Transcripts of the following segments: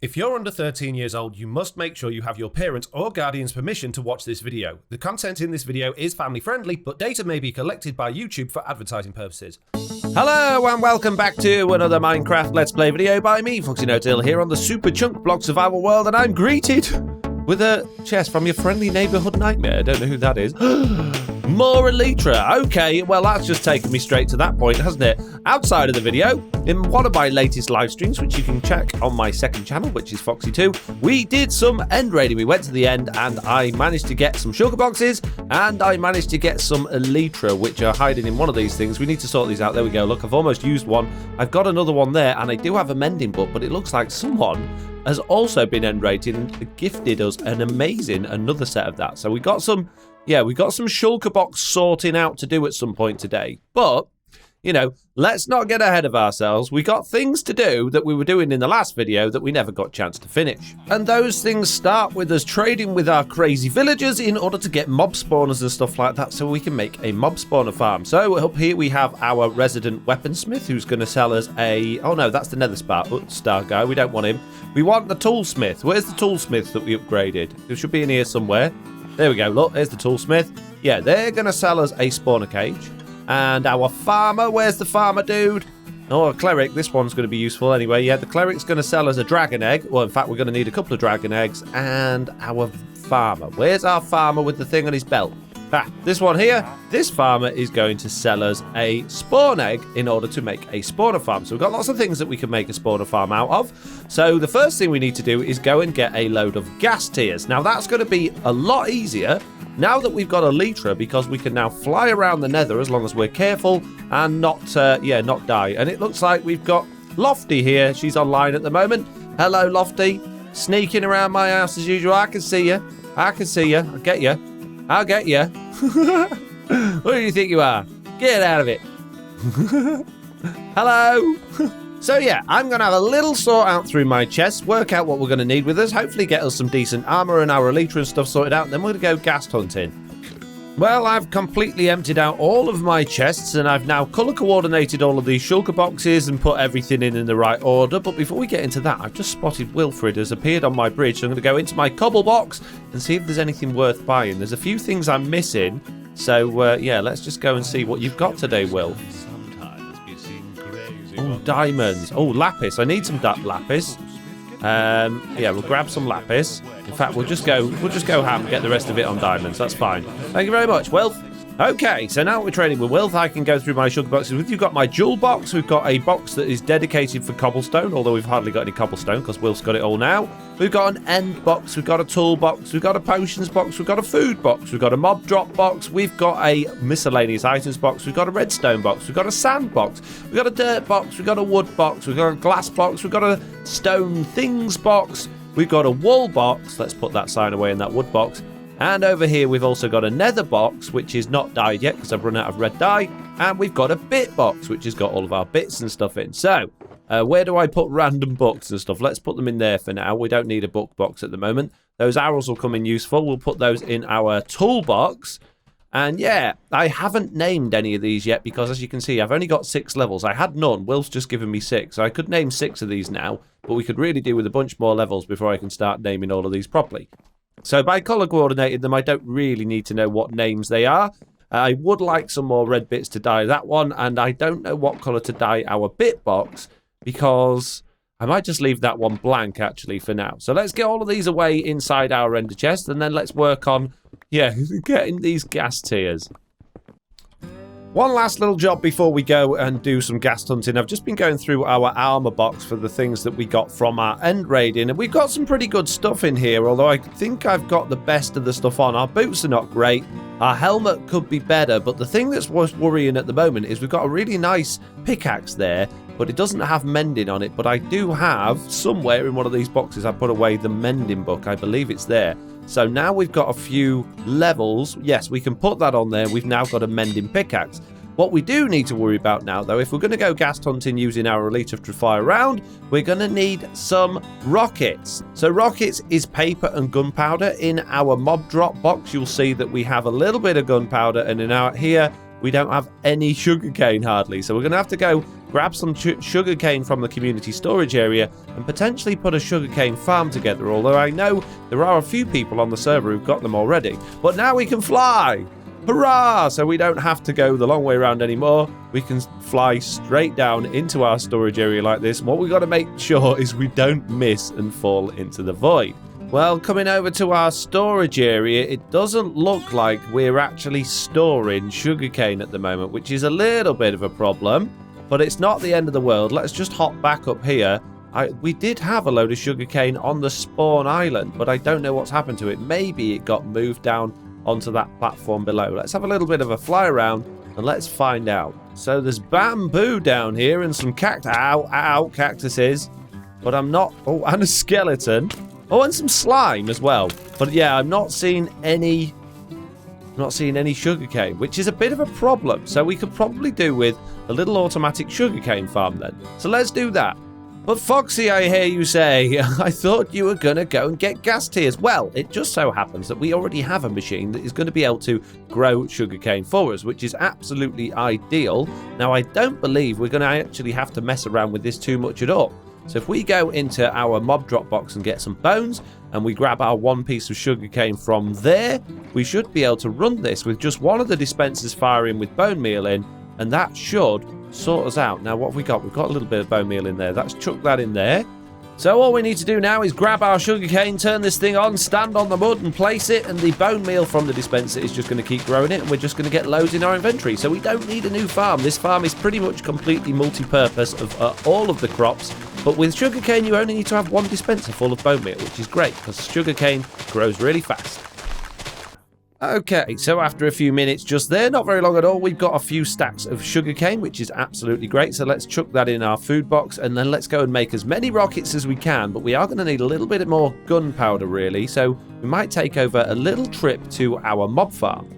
If you're under 13 years old, you must make sure you have your parents' or guardian's permission to watch this video. The content in this video is family friendly, but data may be collected by YouTube for advertising purposes. Hello and welcome back to another Minecraft Let's Play video by me, FoxyNoTail, here on the Super Chunk Block Survival World, and I'm greeted with a chest from your friendly neighbourhood nightmare. I don't know who that is. More Elytra. Okay, well that's just taken me straight to that point, hasn't it? Outside of the video, in one of my latest live streams, which you can check on my second channel, which is Foxy2, we did some end raiding. We went to the end and I managed to get some sugar boxes and I managed to get some Elytra, which are hiding in one of these things. We need to sort these out. There we go. Look, I've almost used one. I've got another one there and I do have a mending book, but it looks like someone has also been end raided and gifted us an amazing another set of that. So we got some, we got some shulker box sorting out to do at some point today. But, you know, let's not get ahead of ourselves. We got things to do that we were doing in the last video that we never got a chance to finish. And those things start with us trading with our crazy villagers in order to get mob spawners and stuff like that so we can make a mob spawner farm. So up here we have our resident weaponsmith who's going to sell us a... Oh no, that's the Nether Star guy. We don't want him. We want the toolsmith. Where's the toolsmith that we upgraded? It should be in here somewhere. There we go. Look, there's the toolsmith. Yeah, they're going to sell us a spawner cage. And our farmer, where's the farmer dude? Oh, a cleric, this one's going to be useful anyway. Yeah, the cleric's going to sell us a dragon egg. Well, in fact, we're going to need a couple of dragon eggs. And our farmer, where's our farmer with the thing on his belt? Ah, this one here, this farmer is going to sell us a spawn egg in order to make a spawner farm. So we've got lots of things that we can make a spawner farm out of. So the first thing we need to do is go and get a load of Ghast Tears. Now that's going to be a lot easier now that we've got Elytra, because we can now fly around the nether as long as we're careful and not die. And it looks like we've got Lofty here. She's online at the moment. Hello, Lofty. Sneaking around my house as usual. I can see you. I can see you. I'll get you. I'll get you. What do you think you are? Get out of it. Hello. So yeah, I'm going to have a little sort out through my chests, work out what we're going to need with us, hopefully get us some decent armor and our Elytra and stuff sorted out, and then we're going to go ghast hunting. Well, I've completely emptied out all of my chests, and I've now colour coordinated all of these shulker boxes and put everything in the right order. But before we get into that, I've just spotted Wilfred has appeared on my bridge, so I'm going to go into my cobble box and see if there's anything worth buying. There's a few things I'm missing, so yeah, let's just go and see what you've got today, Will. Oh, diamonds. Oh, lapis. I need some lapis. Yeah, we'll grab some lapis. In fact, we'll just go ham and get the rest of it on diamonds. That's fine. Thank you very much, Wilf. Okay, so now we're trading with Wilf. I can go through my sugar boxes with you. We've got my jewel box. We've got a box that is dedicated for cobblestone, although we've hardly got any cobblestone because Wilf's got it all now. We've got an end box. We've got a tool box. We've got a potions box. We've got a food box. We've got a mob drop box. We've got a miscellaneous items box. We've got a redstone box. We've got a sand box. We've got a dirt box. We've got a wood box. We've got a glass box. We've got a stone things box. We've got a wool box. Let's put that sign away in that wood box. And over here, we've also got a nether box, which is not dyed yet because I've run out of red dye. And we've got a bit box, which has got all of our bits and stuff in. So, where do I put random books and stuff? Let's put them in there for now. We don't need a book box at the moment. Those arrows will come in useful. We'll put those in our toolbox. And yeah, I haven't named any of these yet because, as you can see, I've only got 6 levels. I had none. Will's just given me 6. So I could name 6 of these now, but we could really do with a bunch more levels before I can start naming all of these properly. So by colour coordinated them, I don't really need to know what names they are. I would like some more red bits to dye that one, and I don't know what colour to dye our bit box because I might just leave that one blank actually for now. So let's get all of these away inside our ender chest, and then let's work on, getting these Ghast Tears. One last little job before we go and do some ghast hunting. I've just been going through our armor box for the things that we got from our end raiding, and we've got some pretty good stuff in here, although I think I've got the best of the stuff on. Our boots are not great. Our helmet could be better, but the thing that's worrying at the moment is we've got a really nice pickaxe there, but it doesn't have mending on it. But I do have, somewhere in one of these boxes, I put away the mending book. I believe it's there. So now we've got a few levels. Yes, we can put that on there. We've now got a mending pickaxe. What we do need to worry about now, though, if we're going to go ghast hunting using our Elytra to fly around, we're going to need some rockets. So rockets is paper and gunpowder. In our mob drop box, you'll see that we have a little bit of gunpowder, and in our here we don't have any sugarcane hardly. So we're going to have to go grab some sugarcane from the community storage area and potentially put a sugarcane farm together. Although I know there are a few people on the server who've got them already. But now we can fly! Hurrah! So we don't have to go the long way around anymore. We can fly straight down into our storage area like this. What we've got to make sure is we don't miss and fall into the void. Well, coming over to our storage area, it doesn't look like we're actually storing sugarcane at the moment, which is a little bit of a problem, but it's not the end of the world. Let's just hop back up here. We did have a load of sugarcane on the spawn island, but I don't know what's happened to it. Maybe it got moved down onto that platform below. Let's have a little bit of a fly around and let's find out. So there's bamboo down here and some cactuses, but I'm not... Oh, and a skeleton. Oh, and some slime as well. But yeah, I'm not seeing any sugarcane, which is a bit of a problem. So we could probably do with a little automatic sugarcane farm then. So let's do that. But Foxy, I hear you say, I thought you were going to go and get Ghast Tears. Well, it just so happens that we already have a machine that is going to be able to grow sugarcane for us, which is absolutely ideal. Now, I don't believe we're going to actually have to mess around with this too much at all. So if we go into our mob drop box and get some bones, and we grab our one piece of sugarcane from there, we should be able to run this with just one of the dispensers firing with bone meal in, and that should sort us out. Now, what have we got? We've got a little bit of bone meal in there. Let's chuck that in there. So all we need to do now is grab our sugarcane, turn this thing on, stand on the mud and place it, and the bone meal from the dispenser is just going to keep growing it, and we're just going to get loads in our inventory. So we don't need a new farm. This farm is pretty much completely multi-purpose of all of the crops, but with sugarcane you only need to have one dispenser full of bone meal, which is great because sugarcane grows really fast. Okay, so after a few minutes just there, not very long at all, we've got a few stacks of sugarcane, which is absolutely great. So let's chuck that in our food box, and then let's go and make as many rockets as we can. But we are going to need a little bit more gunpowder, really. So we might take over a little trip to our mob farm.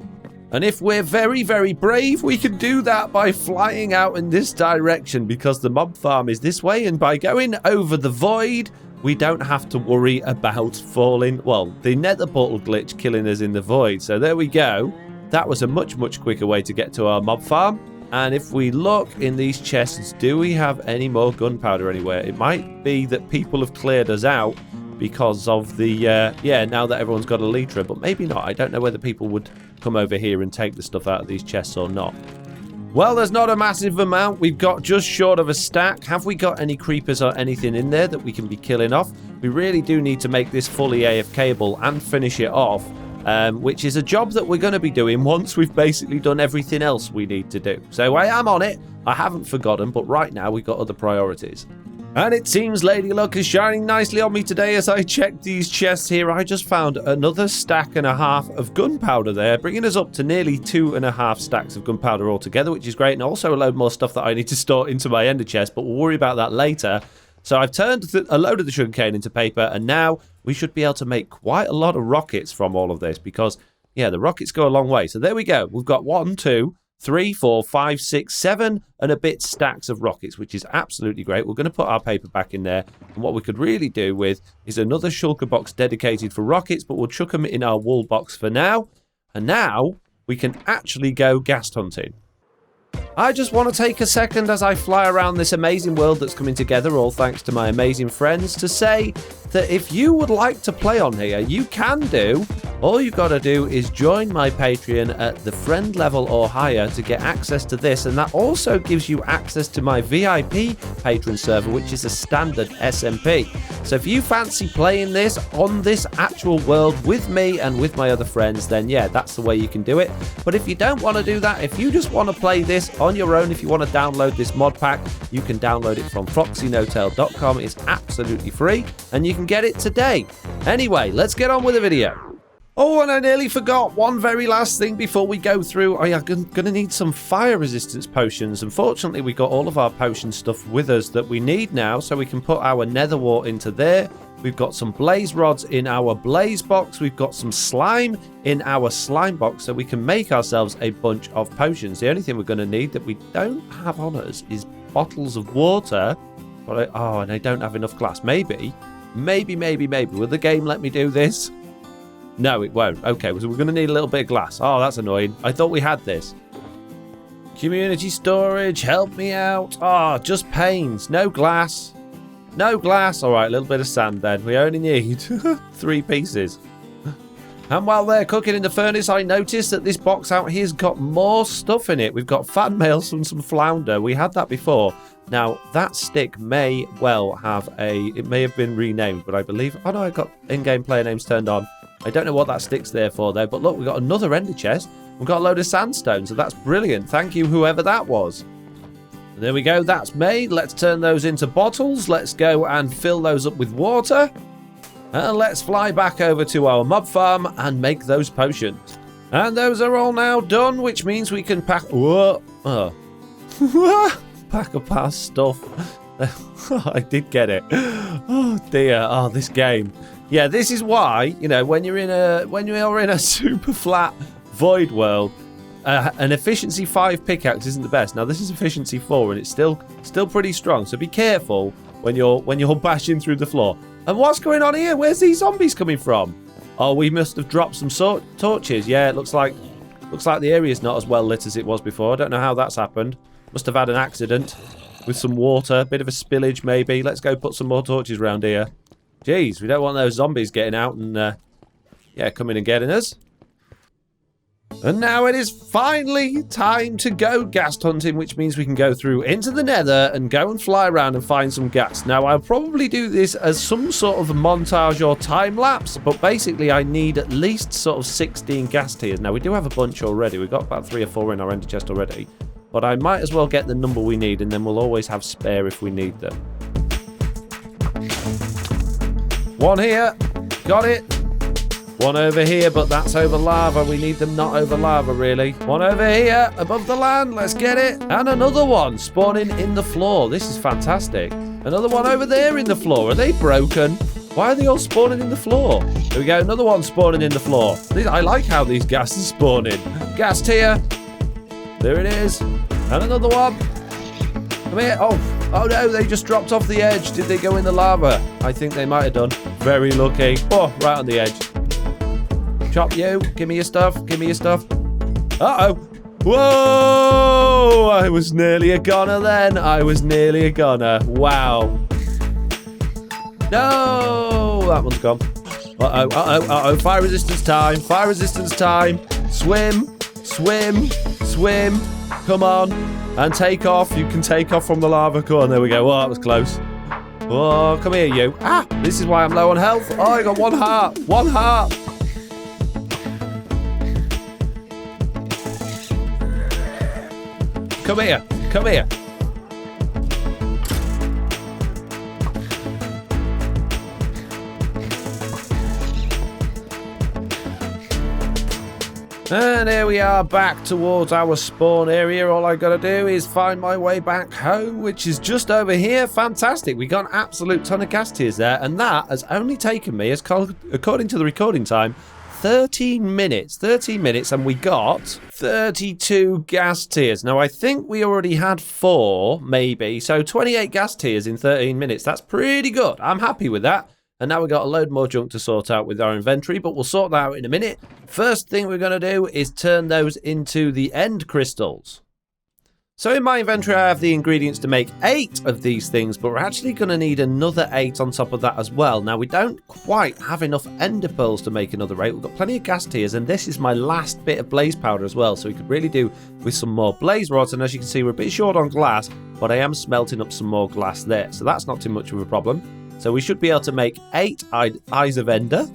And if we're very, very brave, we can do that by flying out in this direction, because the mob farm is this way. And by going over the void, we don't have to worry about falling, well, the nether portal glitch killing us in the void. So there we go. That was a much, much quicker way to get to our mob farm. And if we look in these chests, do we have any more gunpowder anywhere? It might be that people have cleared us out because of the, now that everyone's got a elytra, but maybe not. I don't know whether people would come over here and take the stuff out of these chests or not. Well, there's not a massive amount. We've got just short of a stack. Have we got any creepers or anything in there that we can be killing off? We really do need to make this fully AFKable and finish it off, which is a job that we're going to be doing once we've basically done everything else we need to do. So I am on it. I haven't forgotten, but right now we've got other priorities. And it seems Lady Luck is shining nicely on me today as I check these chests here. I just found another stack and a half of gunpowder there, bringing us up to nearly 2.5 stacks of gunpowder altogether, which is great. And also a load more stuff that I need to store into my ender chest, but we'll worry about that later. So I've turned a load of the sugarcane into paper, and now we should be able to make quite a lot of rockets from all of this because, yeah, the rockets go a long way. So there we go. We've got 1, 2, 3, 4, 5, 6, 7 and a bit stacks of rockets, which is absolutely great. We're going to put our paper back in there, and what we could really do with is another shulker box dedicated for rockets, but we'll chuck them in our wool box for now. And now we can actually go ghast hunting. I just want to take a second as I fly around this amazing world that's coming together, all thanks to my amazing friends, to say that if you would like to play on here, you can do. All you've got to do is join my Patreon at the friend level or higher to get access to this, and that also gives you access to my VIP patron server, which is a standard SMP. So if you fancy playing this on this actual world with me and with my other friends, then yeah, that's the way you can do it. But if you don't want to do that, if you just want to play this on your own, if you want to download this mod pack, you can download it from FoxyNoTail.com. It's absolutely free, and you can get it today. Anyway, let's get on with the video. Oh, and I nearly forgot one very last thing before we go through. I'm going to need some fire resistance potions. Unfortunately, we got all of our potion stuff with us that we need now, so we can put our nether wart into there. We've got some blaze rods in our blaze box. We've got some slime in our slime box, so we can make ourselves a bunch of potions. The only thing we're going to need that we don't have on us is bottles of water. But and I don't have enough glass. Maybe. Will the game let me do this? No, it won't. Okay, so we're going to need a little bit of glass. Oh, that's annoying. I thought we had this. Community storage, help me out. Oh, just panes, no glass. No glass. All right, a little bit of sand then. We only need 3 pieces. And while they're cooking in the furnace, I noticed that this box out here's got more stuff in it. We've got fan mails from some flounder. We had that before. Now, that stick may well have it may have been renamed, but I believe... Oh, no, I got in-game player names turned on. I don't know what that stick's there for, though. But look, we've got another ender chest. We've got a load of sandstone, so that's brilliant. Thank you, whoever that was. And there we go. That's made. Let's turn those into bottles. Let's go and fill those up with water. And let's fly back over to our mob farm and make those potions. And those are all now done, which means we can pack... Whoa. Oh. Pack up our stuff. I did get it. Oh dear. Oh, this game. Yeah, this is why, you know, when you're in a super flat void world, an efficiency 5 pickaxe isn't the best. Now this is efficiency 4 and it's still pretty strong. So be careful when you're bashing through the floor. And what's going on here? Where's these zombies coming from? Oh, we must have dropped some torches. Yeah, it looks like the area's not as well lit as it was before. I don't know how that's happened. Must have had an accident with some water, bit of a spillage maybe. Let's go put some more torches around here. Jeez, we don't want those zombies getting out and yeah, coming and getting us. And now it is finally time to go ghast hunting, which means we can go through into the nether and go and fly around and find some ghast. Now, I'll probably do this as some sort of montage or time lapse, but basically I need at least sort of 16 ghast tears. Now, we do have a bunch already. We've got about 3 or 4 in our ender chest already, but I might as well get the number we need, and then we'll always have spare if we need them. One here. Got it. One over here, but that's over lava. We need them not over lava, really. One over here, above the land. Let's get it. And another one spawning in the floor. This is fantastic. Another one over there in the floor. Are they broken? Why are they all spawning in the floor? There we go. Another one spawning in the floor. I like how these ghast are spawning. Ghast here. There it is. And another one. Come here. Oh no, they just dropped off the edge. Did they go in the lava? I think they might have done. Very lucky. Oh, right on the edge. Chop you. Give me your stuff. Give me your stuff. Uh-oh. Whoa! I was nearly a goner then. I was nearly a goner. Wow. No! That one's gone. Uh-oh, uh-oh, uh-oh. Fire resistance time. Fire resistance time. Swim. Swim. Swim. Come on. And take off. You can take off from the lava. Go on, there we go. Oh, that was close. Oh, come here, you. Ah! This is why I'm low on health. Oh, I got 1 heart. 1 heart. Come here. Come here. And here we are back towards our spawn area. All I gotta do is find my way back home, which is just over here. Fantastic. We got an absolute ton of ghast tears there, and that has only taken me, according to the recording time, 13 minutes. 13 minutes, and we got 32 ghast tears. Now, I think we already had 4, maybe. So 28 ghast tears in 13 minutes. That's pretty good. I'm happy with that. And now we've got a load more junk to sort out with our inventory, but we'll sort that out in a minute. First thing we're going to do is turn those into the end crystals. So in my inventory, I have the ingredients to make 8 of these things, but we're actually going to need another 8 on top of that as well. Now, we don't quite have enough ender pearls to make another 8. We've got plenty of ghast tears, and this is my last bit of blaze powder as well, so we could really do with some more blaze rods. And as you can see, we're a bit short on glass, but I am smelting up some more glass there, so that's not too much of a problem. So we should be able to make 8 eyes of ender.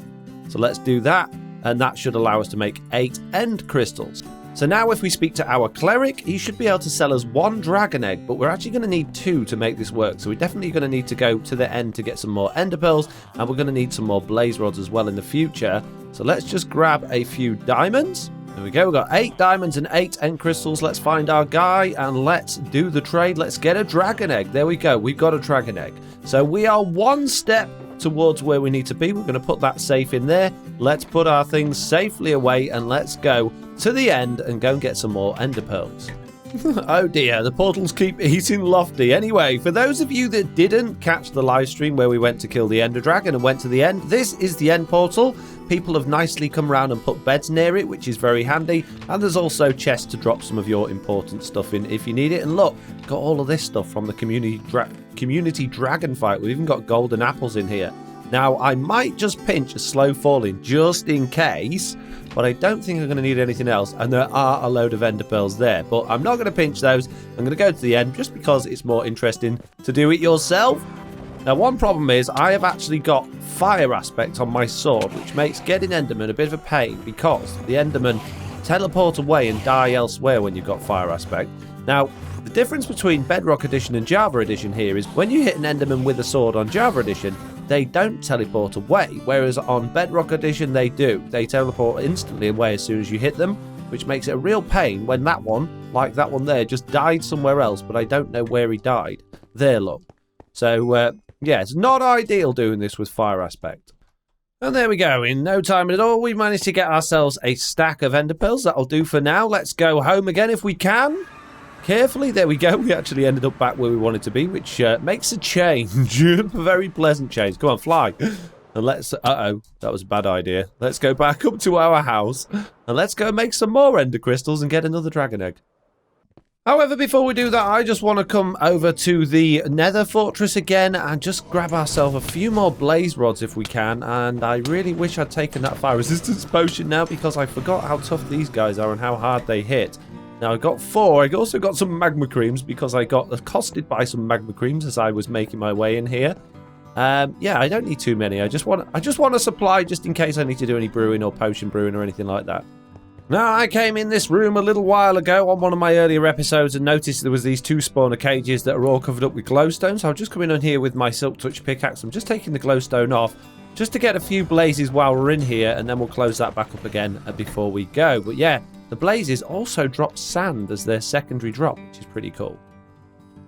So let's do that, and that should allow us to make 8 end crystals. So now if we speak to our cleric, he should be able to sell us 1 dragon egg, but we're actually going to need 2 to make this work. So we're definitely going to need to go to the end to get some more ender pearls, and we're going to need some more blaze rods as well in the future. So let's just grab a few diamonds. There we go, we've got 8 diamonds and 8 end crystals. Let's find our guy and let's do the trade. Let's get a dragon egg. There we go, we've got a dragon egg. So we are 1 step towards where we need to be. We're going to put that safe in there. Let's put our things safely away and let's go to the end and go and get some more ender pearls. Oh dear, the portals keep eating Lofty. Anyway, for those of you that didn't catch the live stream where we went to kill the Ender Dragon and went to the end, this is the end portal. People have nicely come around and put beds near it, which is very handy. And there's also chests to drop some of your important stuff in if you need it. And look, got all of this stuff from the community dragon fight. We've even got golden apples in here. Now, I might just pinch a slow falling just in case, but I don't think I'm going to need anything else. And there are a load of ender pearls there, but I'm not going to pinch those. I'm going to go to the end just because it's more interesting to do it yourself. Now, one problem is I have actually got fire aspect on my sword, which makes getting endermen a bit of a pain because the endermen teleport away and die elsewhere when you've got fire aspect. Now, the difference between Bedrock Edition and Java Edition here is when you hit an enderman with a sword on Java Edition, they don't teleport away, whereas on Bedrock Edition they do. They teleport instantly away as soon as you hit them, which makes it a real pain when that one, like that one there, just died somewhere else, but I don't know where he died. There, look. So, yeah, it's not ideal doing this with fire aspect. And there we go. In no time at all, we managed to get ourselves a stack of ender pearls. That'll do for now. Let's go home again if we can. Carefully, there we go. We actually ended up back where we wanted to be, which makes a change. A very pleasant change. Come on, fly. And let's... Uh-oh, that was a bad idea. Let's go back up to our house. And let's go make some more ender crystals and get another dragon egg. However, before we do that, I just want to come over to the Nether Fortress again and just grab ourselves a few more blaze rods if we can. And I really wish I'd taken that fire resistance potion now because I forgot how tough these guys are and how hard they hit. Now, I got 4. I also got some magma creams because I got accosted by some magma creams as I was making my way in here. Yeah, I don't need too many. I just want a supply just in case I need to do any brewing or potion brewing or anything like that. Now, I came in this room a little while ago on one of my earlier episodes and noticed there was these 2 spawner cages that are all covered up with glowstone. So I'll just come in on here with my Silk Touch pickaxe. I'm just taking the glowstone off just to get a few blazes while we're in here, and then we'll close that back up again before we go. But yeah, the blazes also drop sand as their secondary drop, which is pretty cool.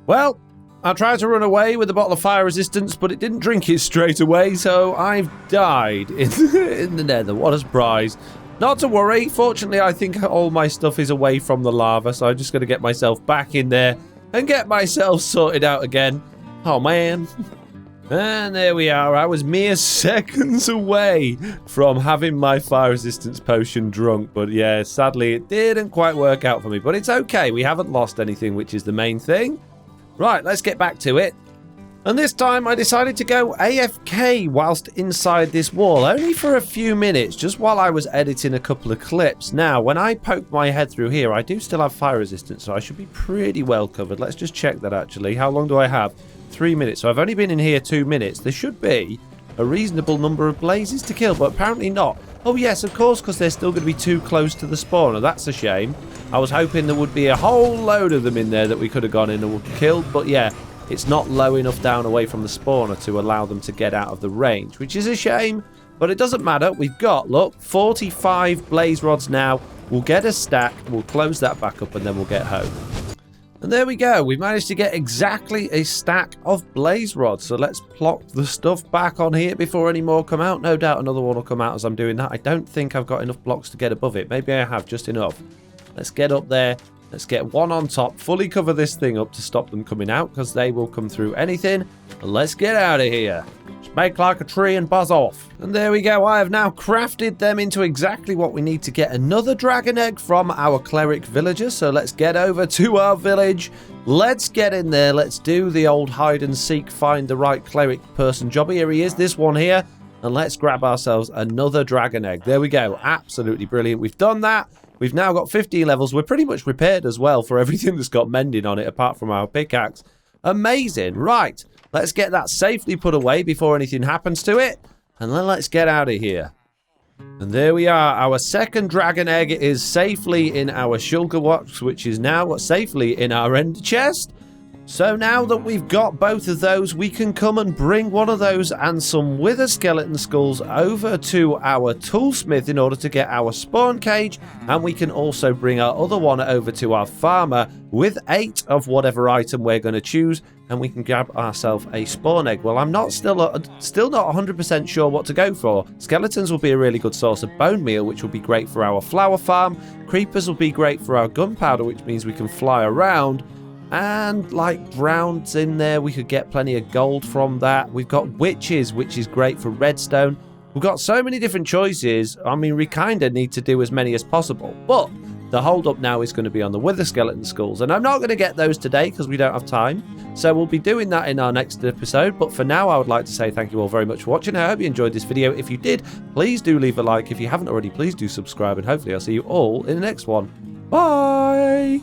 Well, I tried to run away with a bottle of fire resistance, but it didn't drink it straight away, so I've died in the nether. What a surprise. Not to worry. Fortunately, I think all my stuff is away from the lava, so I'm just going to get myself back in there and get myself sorted out again. Oh, man. And there we are. I was mere seconds away from having my fire resistance potion drunk. But yeah, sadly, it didn't quite work out for me. But it's okay. We haven't lost anything, which is the main thing. Right, let's get back to it. And this time I decided to go AFK whilst inside this wall, only for a few minutes, just while I was editing a couple of clips. Now, when I poke my head through here, I do still have fire resistance, so I should be pretty well covered. Let's just check that, actually. How long do I have? 3 minutes. So I've only been in here 2 minutes. There should be a reasonable number of blazes to kill, but apparently not. Oh, yes, of course, because they're still going to be too close to the spawner. That's a shame. I was hoping there would be a whole load of them in there that we could have gone in and killed, but yeah. It's not low enough down away from the spawner to allow them to get out of the range, which is a shame, but it doesn't matter. We've got, look, 45 blaze rods now. We'll get a stack, we'll close that back up, and then we'll get home. And there we go. We managed to get exactly a stack of blaze rods. So let's plop the stuff back on here before any more come out. No doubt another one will come out as I'm doing that. I don't think I've got enough blocks to get above it. Maybe I have just enough. Let's get up there. Let's get one on top, fully cover this thing up to stop them coming out, because they will come through anything. And let's get out of here. Just make like a tree and buzz off. And there we go. I have now crafted them into exactly what we need to get another dragon egg from our Cleric Villager. So let's get over to our village. Let's get in there. Let's do the old hide and seek, find the right cleric person job. Here he is, this one here. And let's grab ourselves another dragon egg. There we go. Absolutely brilliant. We've done that. We've now got 15 levels. We're pretty much repaired as well for everything that's got mending on it, apart from our pickaxe. Amazing. Right. Let's get that safely put away before anything happens to it. And then let's get out of here. And there we are. Our second dragon egg is safely in our shulker box, which is now safely in our ender chest. So now that we've got both of those, we can come and bring one of those and some wither skeleton skulls over to our toolsmith in order to get our spawn cage, and we can also bring our other one over to our farmer with 8 of whatever item we're going to choose, and we can grab ourselves a spawn egg. Well, I'm still not 100% sure what to go for. Skeletons will be a really good source of bone meal, which will be great for our flower farm. Creepers will be great for our gunpowder, which means we can fly around. And like rounds in there, we could get plenty of gold from that. We've got witches, which is great for redstone. We've got so many different choices. I mean, we kind of need to do as many as possible. But the hold up now is going to be on the wither skeleton skulls. And I'm not going to get those today because we don't have time. So we'll be doing that in our next episode. But for now, I would like to say thank you all very much for watching. I hope you enjoyed this video. If you did, please do leave a like. If you haven't already, please do subscribe. And hopefully I'll see you all in the next one. Bye!